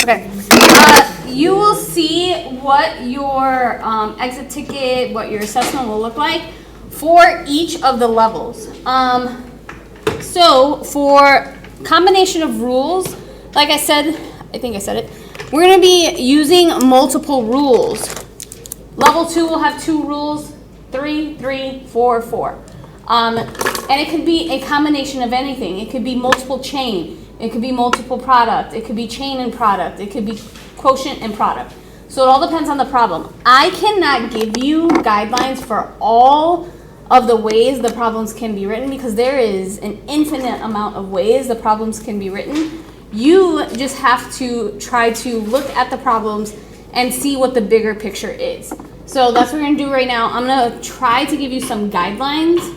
Okay. You will see what your exit ticket, what your assessment will look like for each of the levels. So for combination of rules, like I said, I think I said it, we're going to be using multiple rules. Level 2 will have 2 rules, 3, 3, 4, 4. And it could be a combination of anything. It could be multiple chain. It could be multiple product. It could be chain and product. It could be quotient and product. So it all depends on the problem. I cannot give you guidelines for all of the ways the problems can be written because there is an infinite amount of ways the problems can be written. You just have to try to look at the problems and see what the bigger picture is. So that's what we're going to do right now. I'm going to try to give you some guidelines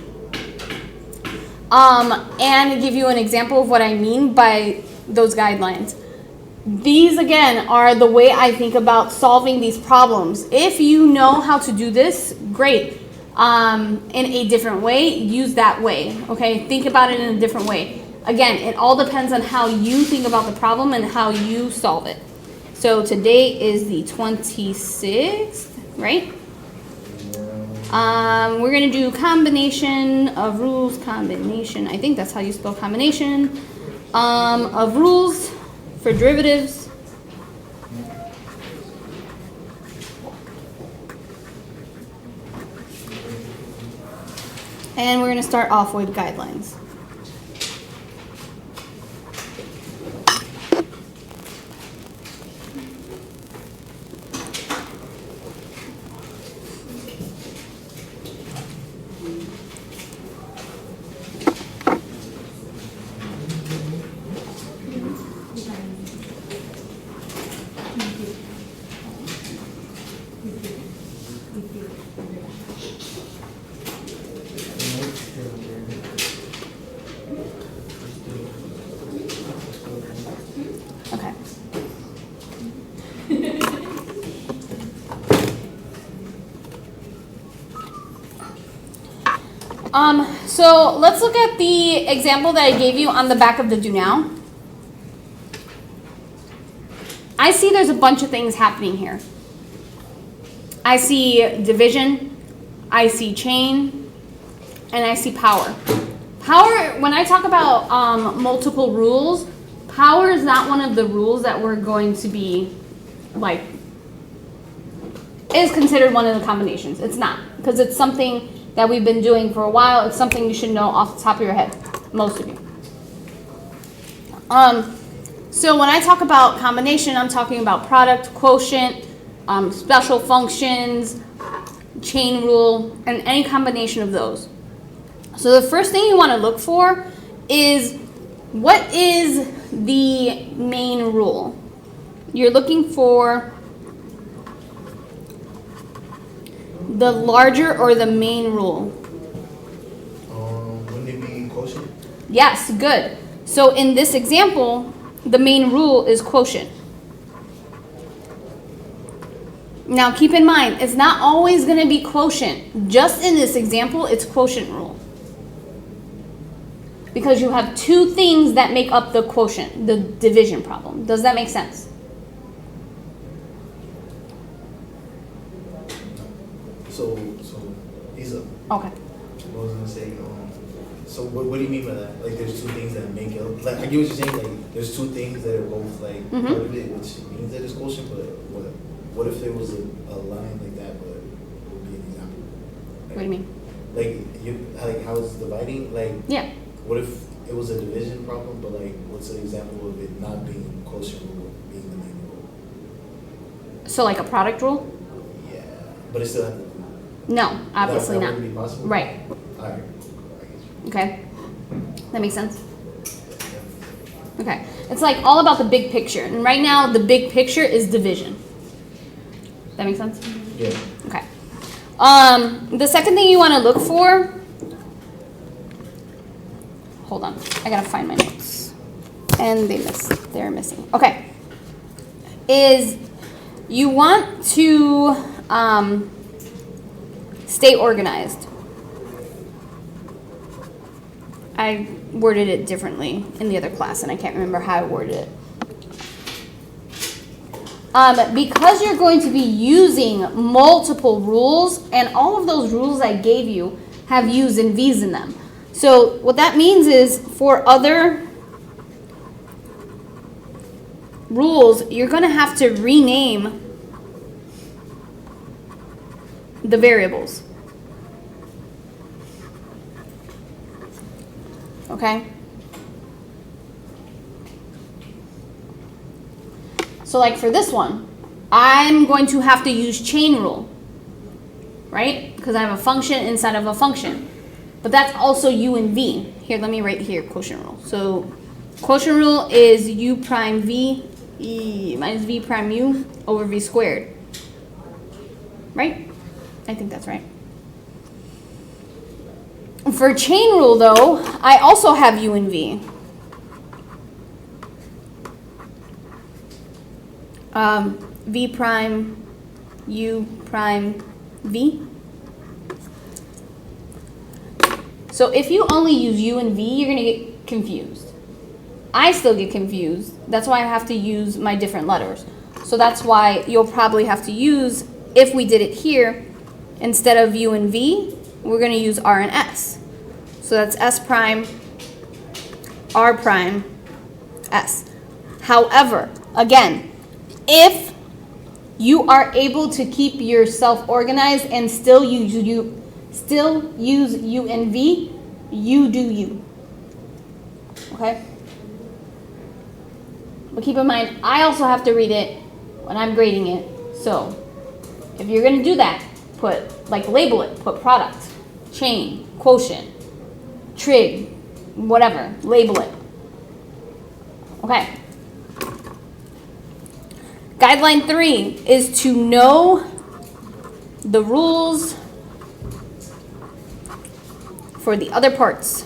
and give you an example of what I mean by those guidelines. These, again, are the way I think about solving these problems. If you know how to do this, great. In a different way, use that way, okay? Think about it in a different way. Again, it all depends on how you think about the problem and how you solve it. So today is the 26th, right? We're going to do combination of rules, combination. I think that's how you spell combination of rules for derivatives. And we're going to start off with guidelines. Okay. So let's look at the example that I gave you on the back of the do now. I see there's a bunch of things happening here. I see division, I see chain, and I see power. Power, when I talk about multiple rules, power is not one of the rules that we're going to be, like, is considered one of the combinations. It's not, because it's something that we've been doing for a while. It's something you should know off the top of your head, most of you. So when I talk about combination, I'm talking about product, quotient, special functions, chain rule, and any combination of those. So the first thing you want to look for is what is the main rule. You're looking for the larger or the main rule. Wouldn't it be quotient? Yes, good. So in this example, the main rule is quotient. Now keep in mind, it's not always going to be quotient. Just in this example, it's quotient rule. Because you have two things that make up the quotient, the division problem. Does that make sense? So these are. Okay. I was gonna say. So what do you mean by that? Like, there's two things that make it. Like, I get what you're saying. Like, there's two things that are both like part of it, which means that it's quotient. But what if there was a line like that? But it would be an example. Like, What do you mean? Like how it's dividing. Like, Yeah. what if it was a division problem? But like, what's an example of it not being quotient rule, being the main rule? So like a product rule? Yeah, but it's still. No, obviously that not. wouldn't be possible? Right. All right. I get you. Okay. That makes sense? Okay. It's like all about the big picture. And right now, the big picture is division. That makes sense? Yeah. Okay. The second thing you want to look for, hold on, I gotta find my notes. And they're missing. Okay. Is you want to stay organized. I worded it differently in the other class and I can't remember how I worded it. Because you're going to be using multiple rules, and all of those rules I gave you have U's and V's in them. So what that means is for other rules, you're going to have to rename the variables. Okay? So like for this one, I'm going to have to use chain rule, right? Because I have a function inside of a function. But that's also U and V. Here, let me write here quotient rule. So quotient rule is U prime V minus V prime U over V squared. Right? I think that's right. For chain rule though, I also have U and V. V prime U prime V. So if you only use U and V, you're going to get confused. I still get confused. That's why I have to use my different letters. So that's why you'll probably have to use, if we did it here, instead of U and V, we're going to use R and S. So that's S prime, R prime, S. However, again, if you are able to keep yourself organized and still use U and V, you do you. Okay? But keep in mind, I also have to read it when I'm grading it. So if you're going to do that, label it, put product, chain, quotient, trig, whatever, label it. Okay. Guideline 3 is to know the rules for the other parts.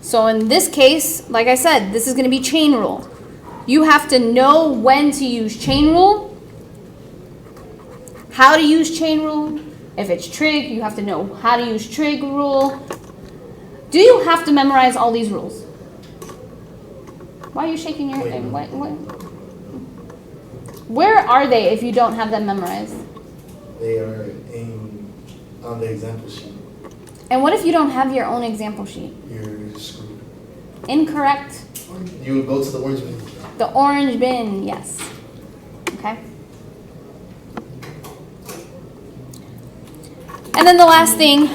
So in this case, like I said, this is going to be chain rule. You have to know when to use chain rule, how to use chain rule. If it's trig, you have to know how to use trig rule. Do you have to memorize all these rules? Why are you shaking your head? What? Where are they if you don't have them memorized? They are on the example sheet. And what if you don't have your own example sheet? You're screwed. Incorrect. You would go to the orange bin. The orange bin, yes. Okay. And then the last thing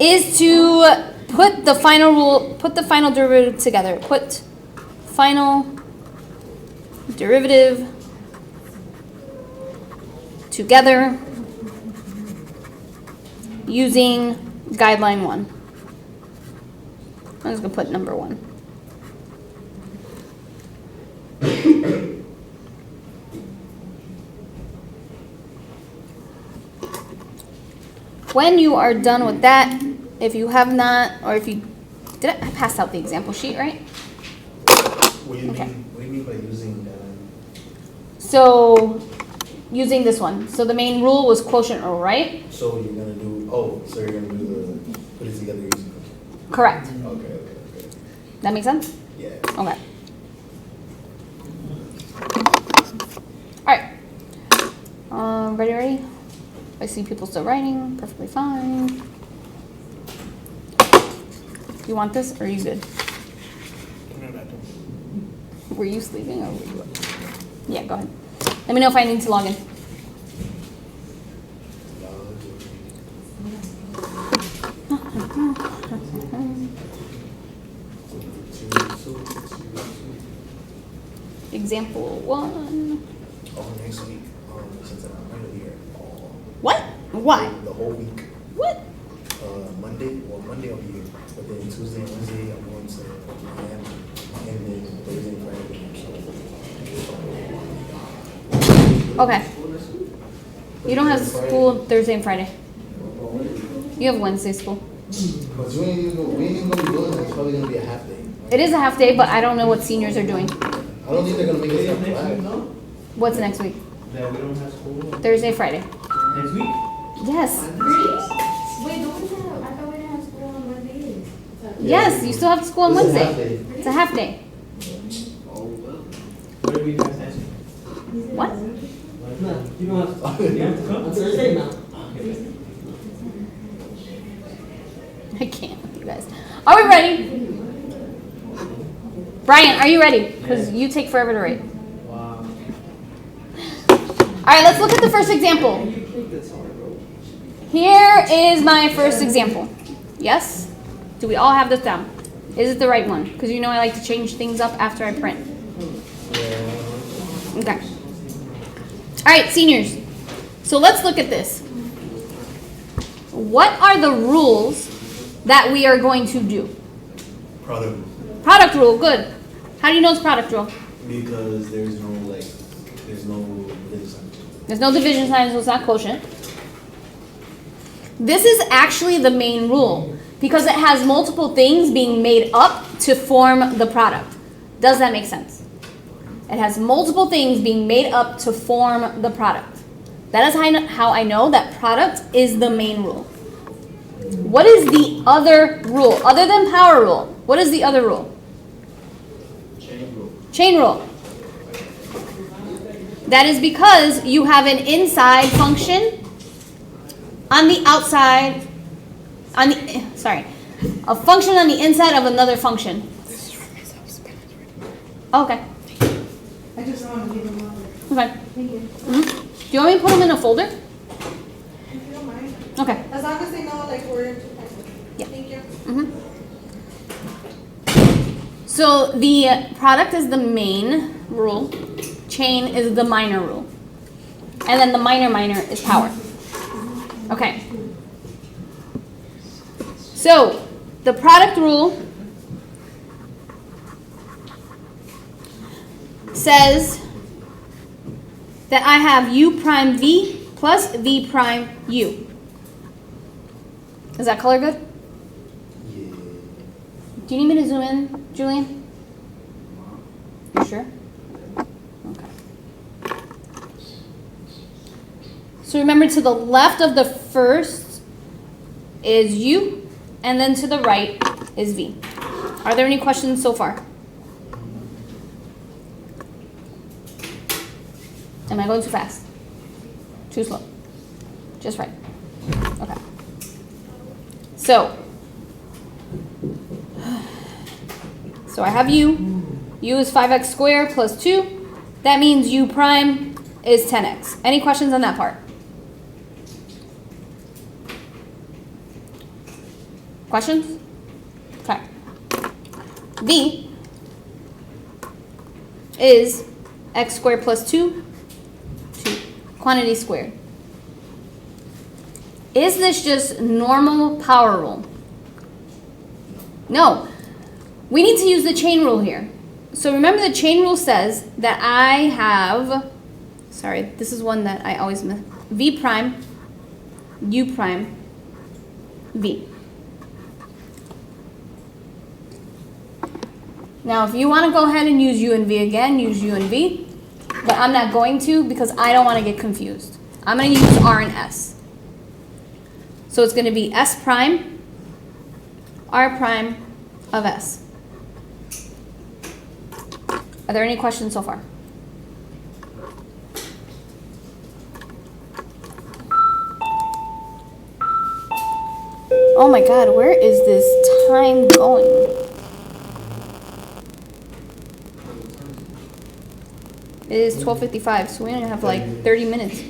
is to put the final derivative together. Put final derivative together using guideline 1. I'm just going to put number 1. When you are done with that, if you have not, or if you, I passed out the example sheet, right? What do you Okay. mean by using that? So, using this one. So the main rule was quotient rule, right? So you're gonna do put it together using. Correct. Okay. That makes sense? Yeah. Okay. Alright. Ready? I see people still writing. Perfectly fine. You want this or are you good? Were you sleeping or were you up? Yeah, go ahead. Let me know if I need to log in. Example 1. Oh, next week, since I'm going to be here all What? Why? the whole week. What? Monday I'll be here, but then Tuesday and Wednesday I'm going to Miami, and then Thursday and Friday. Okay. You don't have school Thursday and Friday. You have Wednesday school. But we ain't even gonna be doing that. It's probably gonna be a half day. It is a half day, but I don't know what seniors are doing. I don't think they're gonna make it up flat. What's next week? That we don't have school Thursday, Friday. next week? Yes. Wait, don't we have, I thought we didn't have school on Monday. Yes, you still have school on It's a Wednesday. half day. It's a half day. Oh, well. What are we guys asking? What? No, you don't have to. You have to come on Thursday now. I can't with you guys. Are we ready? Brian, are you ready? Because you take forever to write. Wow. All right, let's look at the first example. You think that's hard, bro? Here is my first example. Yes? Do we all have this down? Is it the right one? Because you know I like to change things up after I print. Okay. All right, seniors. So let's look at this. What are the rules that we are going to do? Product. Product rule, good. How do you know it's product rule? Because there's no division. There's no division sign, so it's not quotient. This is actually the main rule because it has multiple things being made up to form the product. Does that make sense? It has multiple things being made up to form the product. That is how I know that product is the main rule. What is the other rule? Other than power rule, what is the other rule? Chain rule. Chain rule. That is because you have an inside function on the outside, a function on the inside of another function. Okay. I just want to give them all. Okay. Thank you. Do you want me to put them in a folder? If you don't mind. Okay. As long as they know, like, we're into pencil. Yeah. Thank you. So the product is the main rule, chain is the minor rule, and then the minor is power. Okay. So the product rule says that I have u prime v plus v prime u. Is that color good? Yeah. Do you need me to zoom in, Julian? You sure? Okay. So remember, to the left of the first is u, and then to the right is v. Are there any questions so far? Am I going too fast? Too slow? Just right. Okay. So I have u. U is 5x squared plus 2. That means u prime is 10x. Any questions on that part? Questions? Okay. V is x squared plus 2, quantity squared. Is this just normal power rule? No. We need to use the chain rule here. So remember, the chain rule says that I have, sorry, this is one that I always miss, v prime, u prime, v. Now, if you want to go ahead and use u and v again, use u and v, but I'm not going to because I don't want to get confused. I'm going to use r and s. So it's going to be s prime, r prime of s. Are there any questions so far? Oh my God, where is this time going? It is 12:55, so we only have like 30 minutes.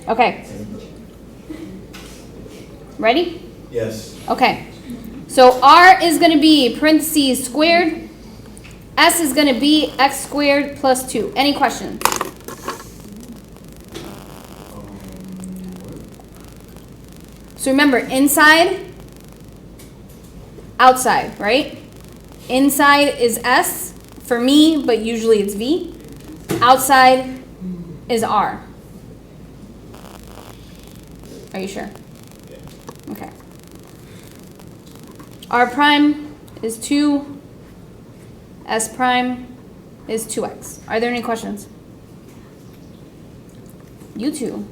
Okay. Ready? Yes. Okay. So r is going to be parentheses squared. S is going to be x squared plus 2. Any questions? So remember, inside, outside, right? Inside is S for me, but usually it's V. Outside is R. Are you sure? Okay. R prime is 2. S prime is 2x. Are there any questions? You two.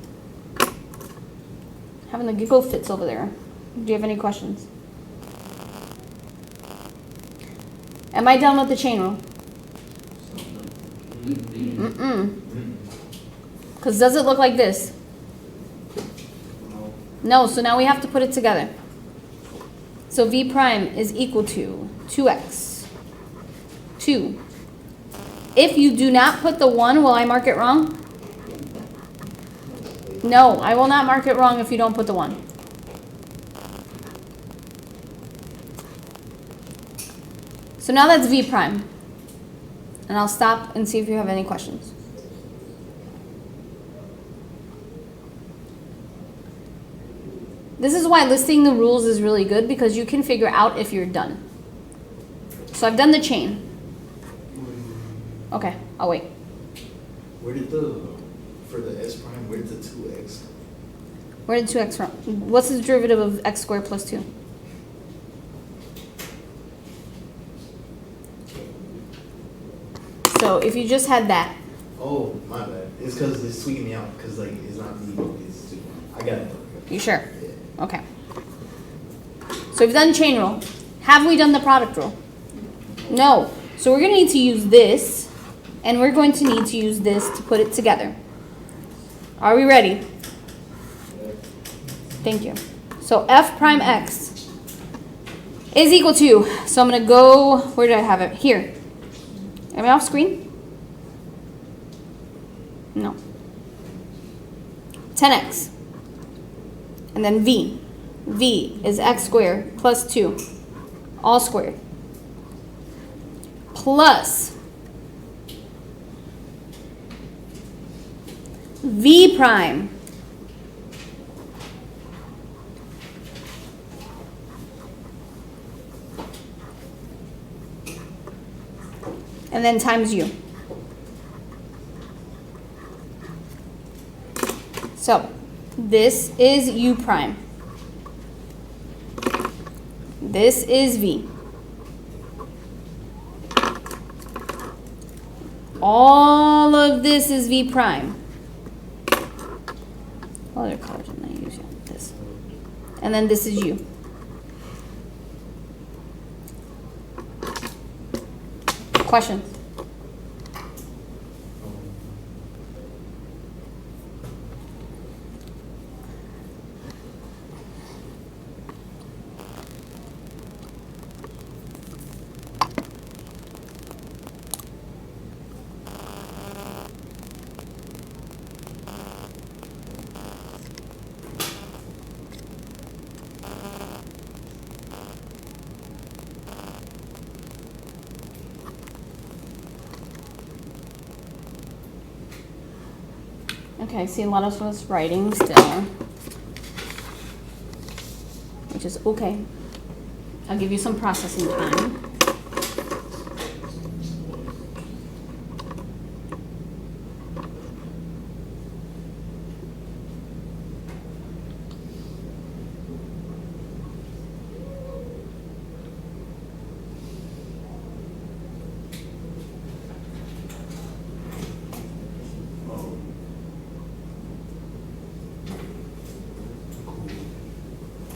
Having the giggle fits over there. Do you have any questions? Am I done with the chain rule? Mm-mm. Because does it look like this? No, so now we have to put it together. So v prime is equal to 2x. 2. If you do not put the 1, will I mark it wrong? No, I will not mark it wrong if you don't put the 1. So now that's v prime. And I'll stop and see if you have any questions. This is why listing the rules is really good, because you can figure out if you're done. So I've done the chain. Okay, I'll wait. Where did for the S prime, where did the 2x? Where did 2x from? What's the derivative of x squared plus 2? So if you just had that, Oh, my bad. It's because it's tweaking me out, because like, it's not me, it's 2. I got it. you sure? Yeah. Okay. So we've done chain rule. Have we done the product rule? No. So we're going to need to use this, and we're going to need to use this to put it together. Are we ready? Thank you. So f prime x is equal to, so I'm going to go, where did I have it? Here. Am I off screen? No. 10x. And then v. V is x squared plus 2, all squared, plus v prime and then times u. So this is u prime. This is v. All of this is v prime. What other color didn't I use yet? This. And then this is u. Questions? Okay, I see a lot of us writing still, which is okay. I'll give you some processing time.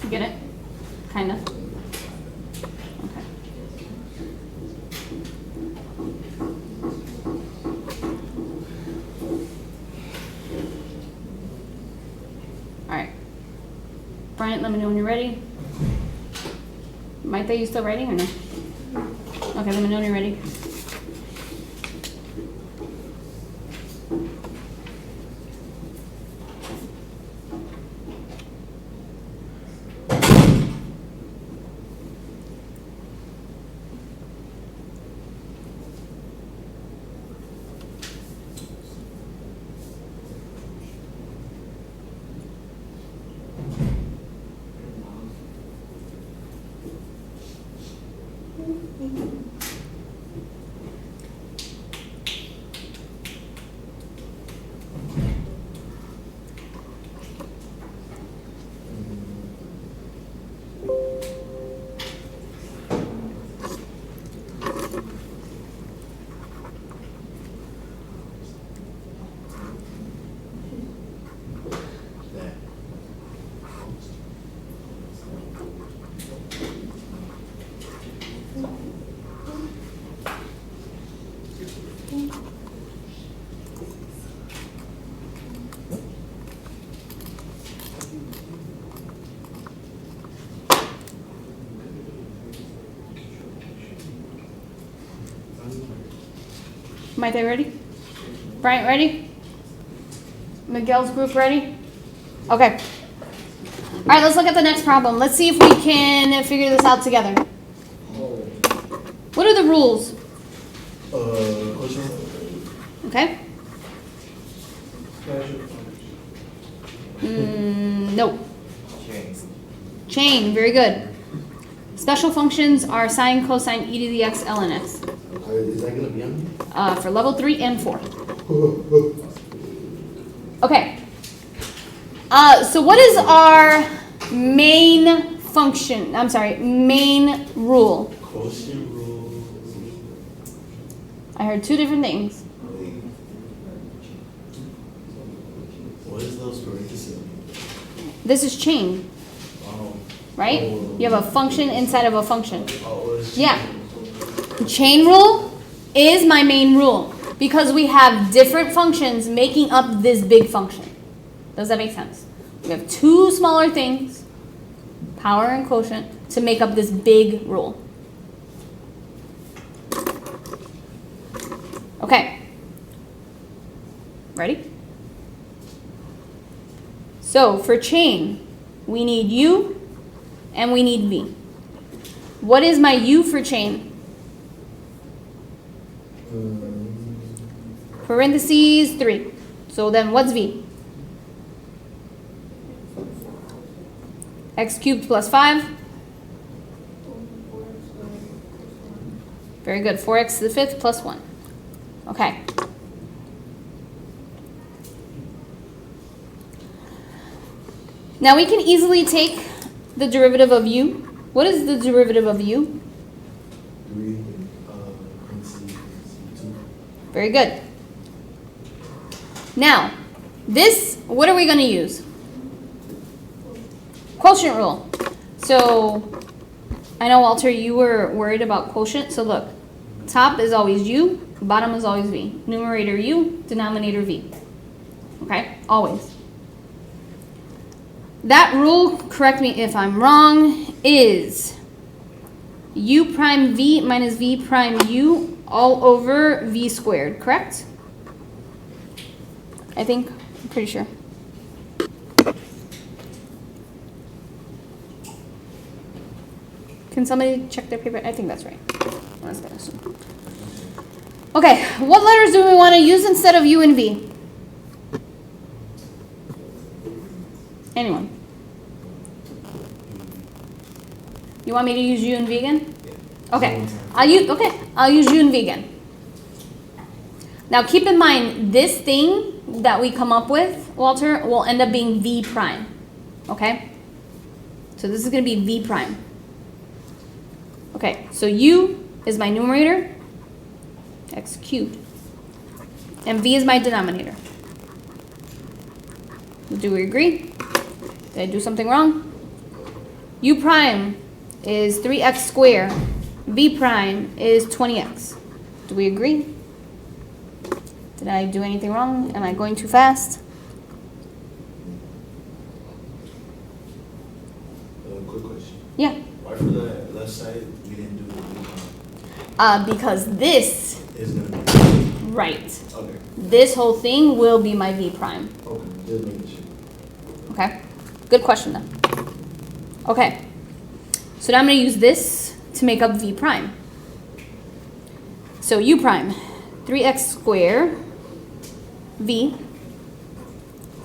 You get it? Kind of. Okay. All right. Bryant, let me know when you're ready. Maite, you still writing or no? Okay, let me know when you're ready. That. Maite, ready? Bryant, ready? Miguel's group ready? Okay. All right, let's look at the next problem. Let's see if we can figure this out together. What are the rules? Quotient. Okay. No. Chain, very good. Special functions are sine, cosine, e to the x, ln x. Is that gonna be on? For level 3 and 4. Okay. So what is our main function? I'm sorry, main rule. Quotient rule. I heard two different things. What is those parentheses? This is chain, Oh. right? You have a function inside of a function. Oh, it's Yeah. Chain rule is my main rule because we have different functions making up this big function. Does that make sense? We have two smaller things, power and quotient, to make up this big rule. Okay. Ready? So for chain, we need U and we need V. What is my U for chain? Parentheses 3. So then what's V? X cubed plus 5. Very good. 4x to the 5th plus 1. Okay. Now we can easily take the derivative of U. What is the derivative of U? 3, parentheses 2. Very good. Now, this, what are we going to use? Quotient rule. So, I know, Walter, you were worried about quotient. So look, top is always U, bottom is always V. Numerator U, denominator V. Okay, always. That rule, correct me if I'm wrong, is U prime V minus V prime U all over V squared, correct? I think, I'm pretty sure. Can somebody check their paper? I think that's right. That's what I assume. Okay, what letters do we want to use instead of U and V? Anyone? You want me to use U and V again? Okay, I'll use U and V again. Now keep in mind, this thing that we come up with, Walter, will end up being V prime. Okay? So this is going to be V prime. Okay, so U is my numerator, x cubed, and V is my denominator. Do we agree? Did I do something wrong? U prime is 3x squared. V prime is 20x. Do we agree? Did I do anything wrong? Am I going too fast? Quick question. Yeah. Why for the left side we didn't do Because this, is gonna be right, okay. this whole thing will be my V prime. Okay, just making sure. Okay, good question then. Okay, so now I'm going to use this to make up V prime. So U prime, 3x squared, V,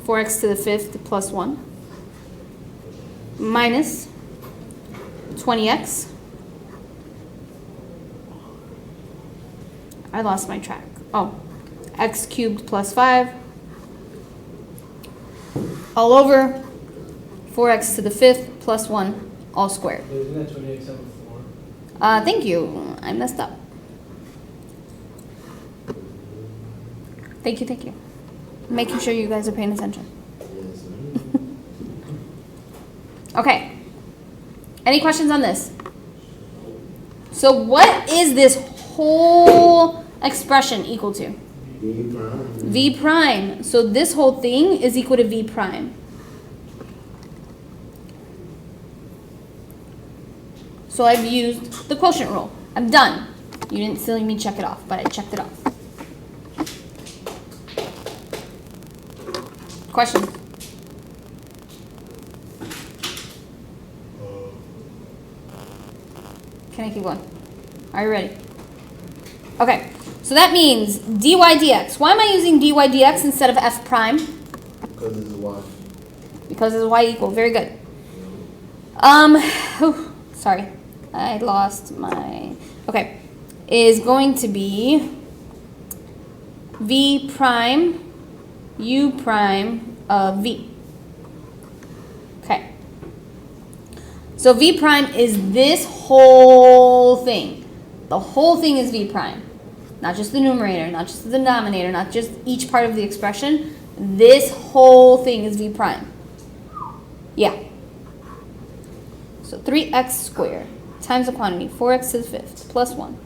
4x to the 5th plus 1, minus 20x. I lost my track. Oh, x cubed plus 5, all over 4x to the 5th plus 1, all squared. Isn't that 20x over 4? Thank you. I messed up. Thank you. Making sure you guys are paying attention. Yes. Okay. Any questions on this? So what is this whole expression equal to? V prime. V prime. So this whole thing is equal to V prime. So I've used the quotient rule. I'm done. You didn't see me check it off, but I checked it off. Question. Can I keep going? Are you ready? Okay, so that means dy dx. Why am I using dy dx instead of f prime? Because this is y. Because it's y equal. Very good. Sorry, I lost my. Okay, is going to be v prime u prime of v. Okay. So v prime is this whole thing. The whole thing is v prime. Not just the numerator, not just the denominator, not just each part of the expression. This whole thing is v prime. Yeah. So 3x squared times the quantity 4x to the fifth plus 1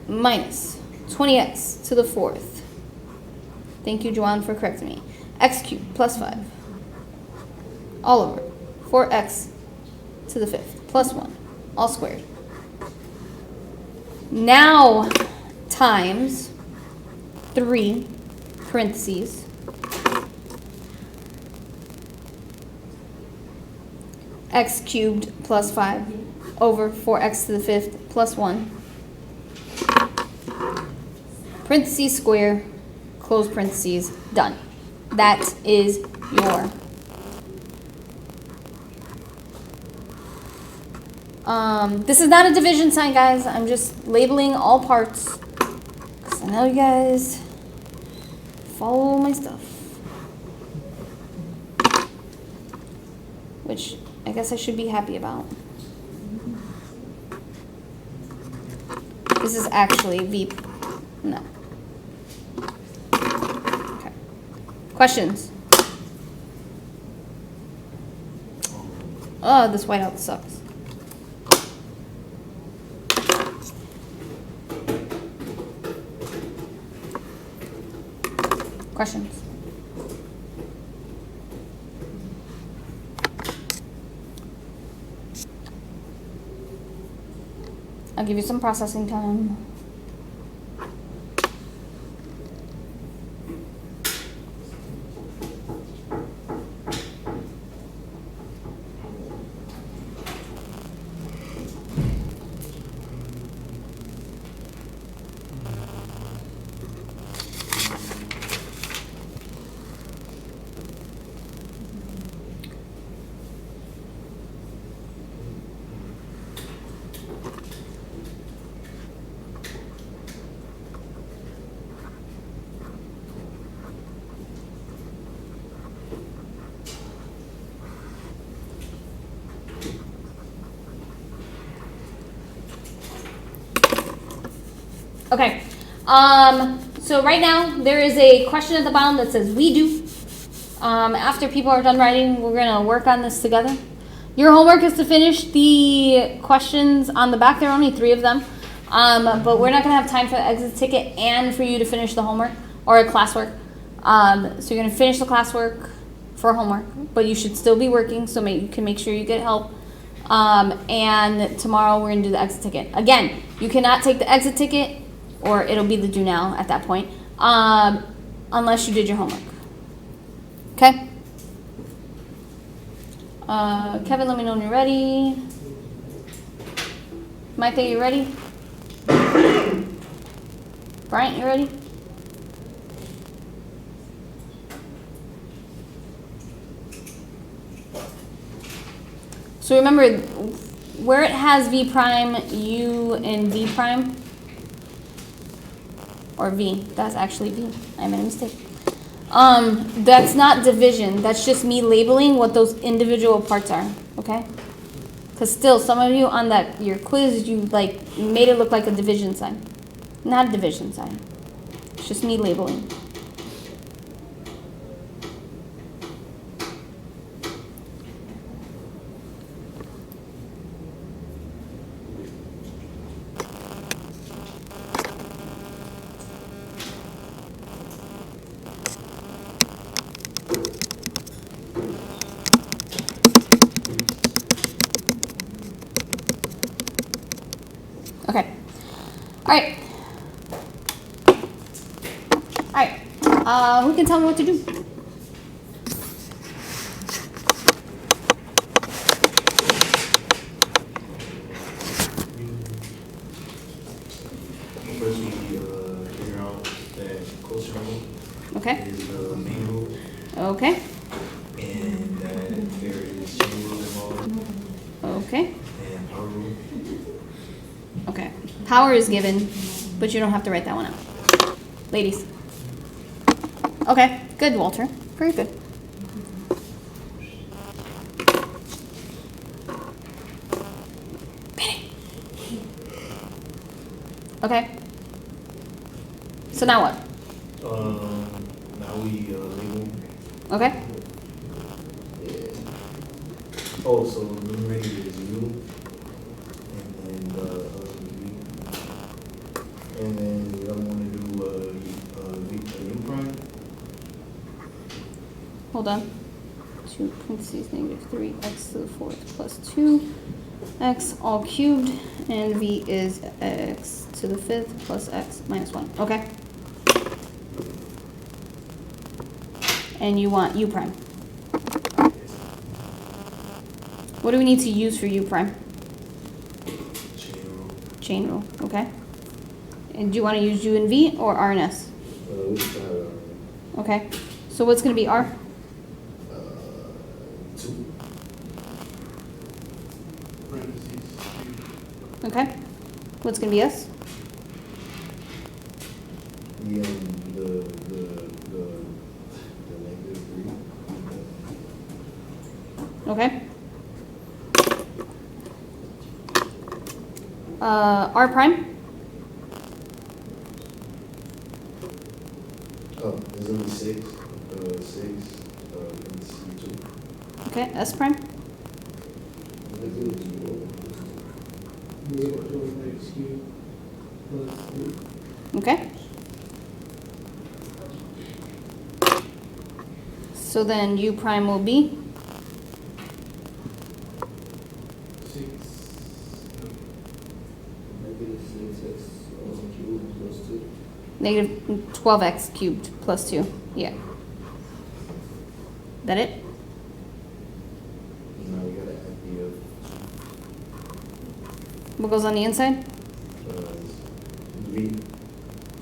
minus 20x to the fourth. Thank you, Joanne, for correcting me. X cubed plus 5 all over 4x to the fifth plus 1 all squared. Now times 3 parentheses x cubed plus 5 over 4x to the fifth plus 1 parentheses square close parentheses done. That is your this is not a division sign, guys. I'm just labeling all parts because I know you guys follow my stuff, which I guess I should be happy about. This is actually V. No. Okay. Questions? Oh, this whiteout sucks. Questions? I'll give you some processing time. Okay, so right now there is a question at the bottom that says we do. After people are done writing, we're gonna work on this together. Your homework is to finish the questions on the back. There are only 3 of them, but we're not gonna have time for the exit ticket and for you to finish the homework or classwork. So you're gonna finish the classwork for homework, but you should still be working, so you can make sure you get help. And tomorrow we're gonna do the exit ticket. Again, you cannot take the exit ticket, or it'll be the do now at that point, unless you did your homework. Okay? Kevin, let me know when you're ready. Micah, you ready? Bryant, you ready? So remember, where it has v prime, u, and v prime, or v, that's actually v, I made a mistake. That's not division, that's just me labeling what those individual parts are, okay? Because still, some of you on your quiz, you made it look like a division sign. Not a division sign, it's just me labeling. Okay. All right. Who can tell me what to do? First, we figure out that quotient rule Okay. is the main rule, Okay. and that there is chain rule involved, Okay. and power rule. Okay. Power is given, but you don't have to write that one out. Ladies. Okay. Good, Walter. Very good. Okay. So now what? Now we label. Okay. Oh, so numerator is U, and then V. And then we don't want to do U prime. Hold on. 2 parentheses negative 3x to the fourth plus 2x all cubed, and v is x to the fifth plus x minus 1. Okay. And you want u prime. What do we need to use for u prime? Chain rule. Chain rule. Okay. And do you want to use u and v or r and s? We can try Okay. So what's going to be r? 2. Parentheses. Okay. What's going to be s? The negative 3. Okay. R prime? Oh, there's only 6. 6. And C2. Okay. S prime? Okay. So then u prime will be? Negative 12x cubed plus 2. Yeah. That it? Now we gotta add the What goes on the inside? V.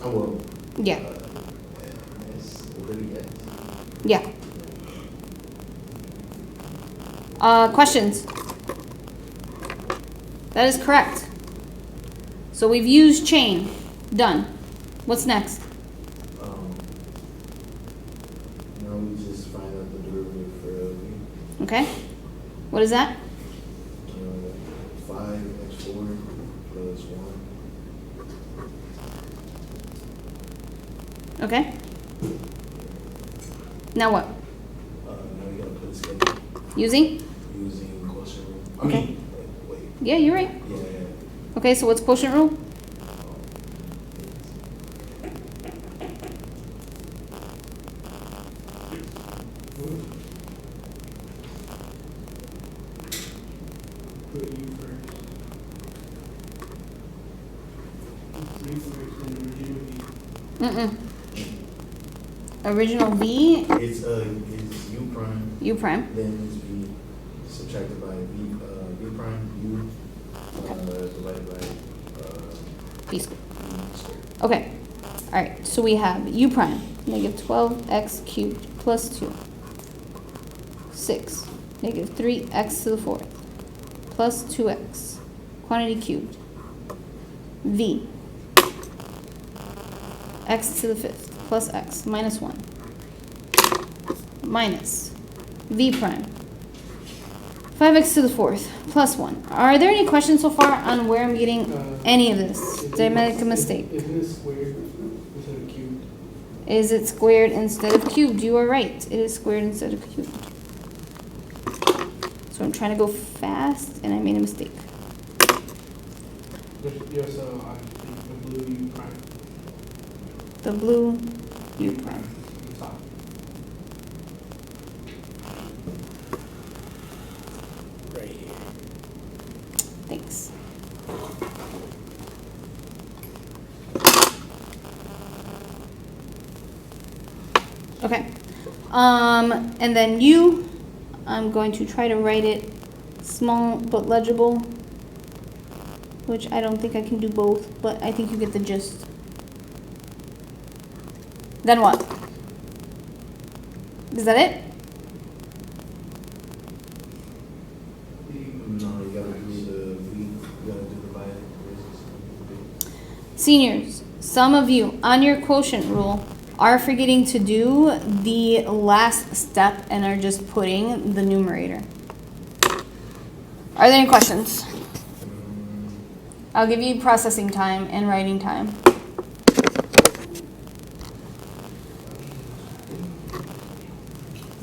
Oh, well. Yeah. It's already X. Yeah. Questions? That is correct. So we've used chain. Done. What's next? Now we just find out the derivative for V. Okay. What is that? 5x4 plus 1. Okay. Now what? Now we gotta put a schedule Using? using quotient rule. I Okay. mean, wait. Yeah, you're right. Yeah. Okay, so what's quotient rule? Put U first. U first and original V. Mm-mm. Original v, It's U prime, u prime. then it's V subtracted by V prime, U divided by V squared. V squared. Okay. All right. So we have u prime negative 12x cubed plus 2. 6 negative 3x to the fourth plus 2x quantity cubed. V x to the fifth plus x minus 1 minus v prime 5x to the fourth plus 1. Are there any questions so far on where I'm getting any of this? Did I make a mistake? Isn't it squared instead of cubed? Is it squared instead of cubed? You are right. It is squared instead of cubed. So I'm trying to go fast and I made a mistake. Yes, I think the blue U prime. The blue u prime. On the top. Right here. Thanks. Okay. And then U, I'm going to try to write it small but legible, which I don't think I can do both, but I think you get the gist. Then what? Is that it? No, you gotta do the divided. Seniors, some of you on your quotient rule are forgetting to do the last step and are just putting the numerator. Are there any questions? I'll give you processing time and writing time.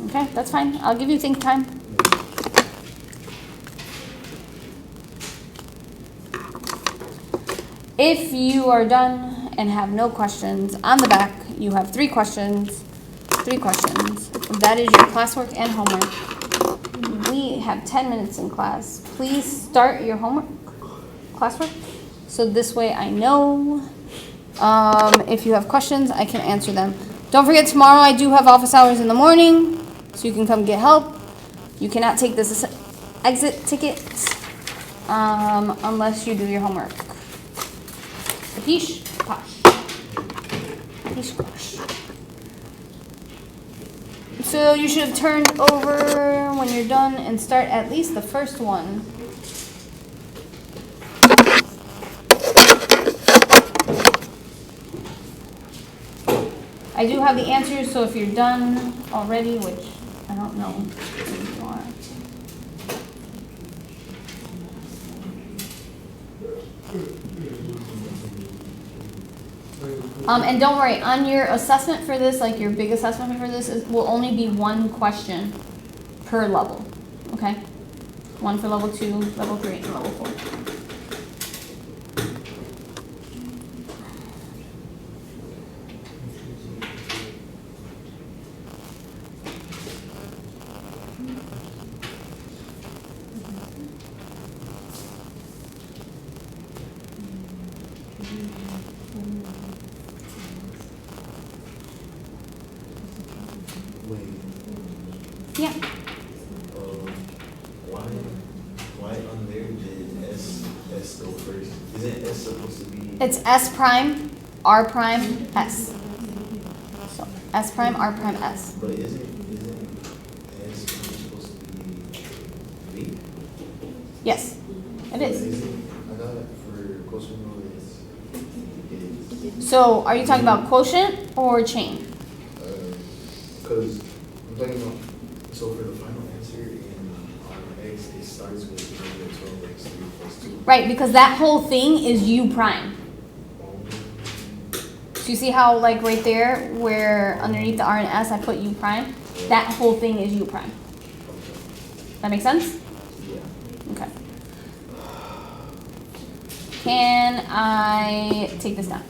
Okay, that's fine. I'll give you think time. If you are done and have no questions, on the back you have 3 questions. 3 questions. That is your classwork and homework. We have 10 minutes in class. Please start your homework, classwork, so this way I know if you have questions, I can answer them. Don't forget, tomorrow I do have office hours in the morning, so you can come get help. You cannot take this exit ticket unless you do your homework. Capiche? Posh. Capiche, posh. So you should have turned over when you're done and start at least the first one. I do have the answers, so if you're done already, which I don't know if you are. And don't worry, on your assessment for this, like your big assessment for this, will only be 1 question per level, okay? 1 for level 2, level 3, and level 4. Wait, Yeah. why on there did S go first? Isn't S supposed to be? It's S prime, R prime, S. So S prime, R prime, S. But isn't S supposed to be V? Yes, it is. I got it for quotient rule is. So are you talking about quotient or chain? Because I'm talking about, so for the final answer in X, it starts with negative 12x3 plus 2. Right, because that whole thing is U prime. So you see how, like, right there, where underneath the R and S, I put U prime? That whole thing is U prime. That make sense? Yeah. Okay. Can I take this down?